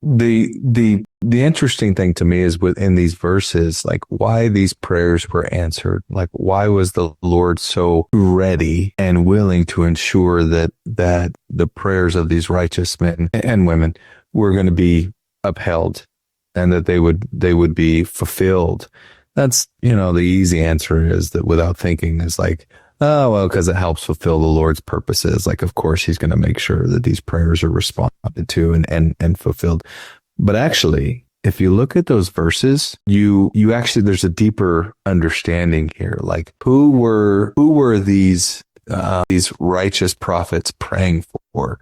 the interesting thing to me is within these verses, like why these prayers were answered. Like why was the Lord so ready and willing to ensure that the prayers of these righteous men and women were going to be upheld and that they would be fulfilled? That's, the easy answer is that without thinking is like, oh, well, because it helps fulfill the Lord's purposes. Like, of course, he's going to make sure that these prayers are responded to and fulfilled. But actually, if you look at those verses, you actually, there's a deeper understanding here. Like, who were these righteous prophets praying for?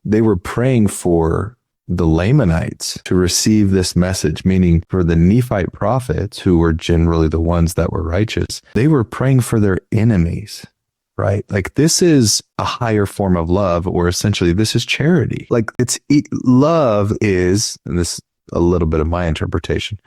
They were praying for the Lamanites to receive this message, meaning for the Nephite prophets, who were generally the ones that were righteous, they were praying for their enemies, right? Like this is a higher form of love, or essentially this is charity. Like love is, and this is a little bit of my interpretation,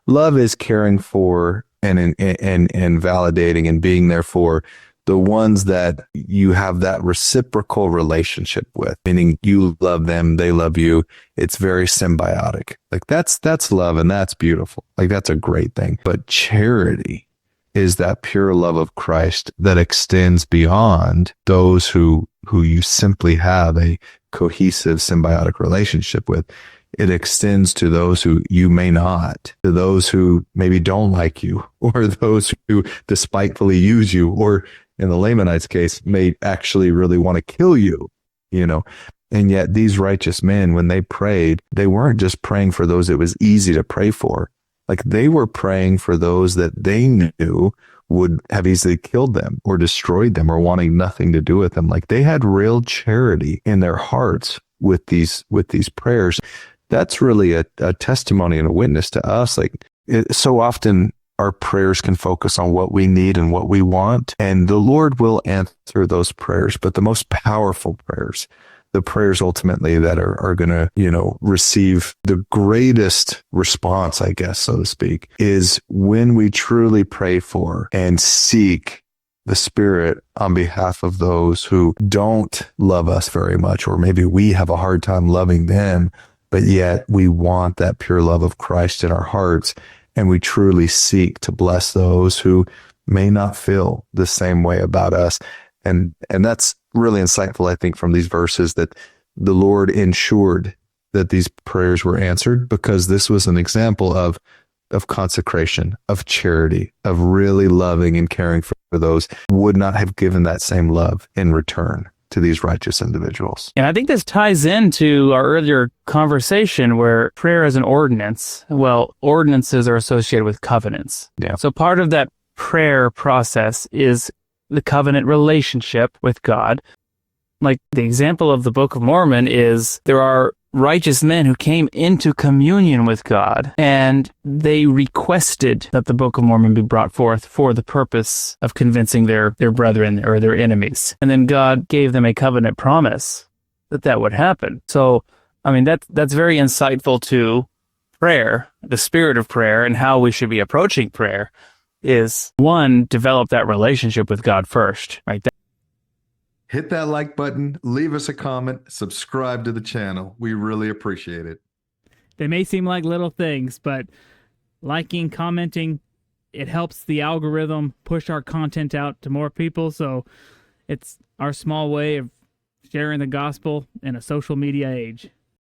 love is caring for and validating and being there for the ones that you have that reciprocal relationship with, meaning you love them, they love you. It's very symbiotic. Like that's love, and that's beautiful. Like that's a great thing. But charity is that pure love of Christ that extends beyond those who you simply have a cohesive symbiotic relationship with. It extends to those who you may not, to those who maybe don't like you, or those who despitefully use you, or in the Lamanites' case, may actually really want to kill you, And yet these righteous men, when they prayed, they weren't just praying for those it was easy to pray for. Like they were praying for those that they knew would have easily killed them or destroyed them or wanting nothing to do with them. Like they had real charity in their hearts with these prayers. That's really a testimony and a witness to us. Like so often, our prayers can focus on what we need and what we want, and the Lord will answer those prayers. But the most powerful prayers, the prayers ultimately that are going to, receive the greatest response, I guess, so to speak, is when we truly pray for and seek the Spirit on behalf of those who don't love us very much, or maybe we have a hard time loving them, but yet we want that pure love of Christ in our hearts. And we truly seek to bless those who may not feel the same way about us. And that's really insightful, I think, from these verses, that the Lord ensured that these prayers were answered, because this was an example of consecration, of charity, of really loving and caring for those who would not have given that same love in return to these righteous individuals. And I think this ties into our earlier conversation where prayer is an ordinance. Well, ordinances are associated with covenants. Yeah. So part of that prayer process is the covenant relationship with God. Like the example of the Book of Mormon is there are righteous men who came into communion with God, and they requested that the Book of Mormon be brought forth for the purpose of convincing their brethren or their enemies. And then God gave them a covenant promise that would happen. So, I mean, that's very insightful to prayer, the spirit of prayer, and how we should be approaching prayer is, one, develop that relationship with God first, right? Hit that like button, leave us a comment, subscribe to the channel. We really appreciate it. They may seem like little things, but liking, commenting, it helps the algorithm push our content out to more people. So it's our small way of sharing the gospel in a social media age.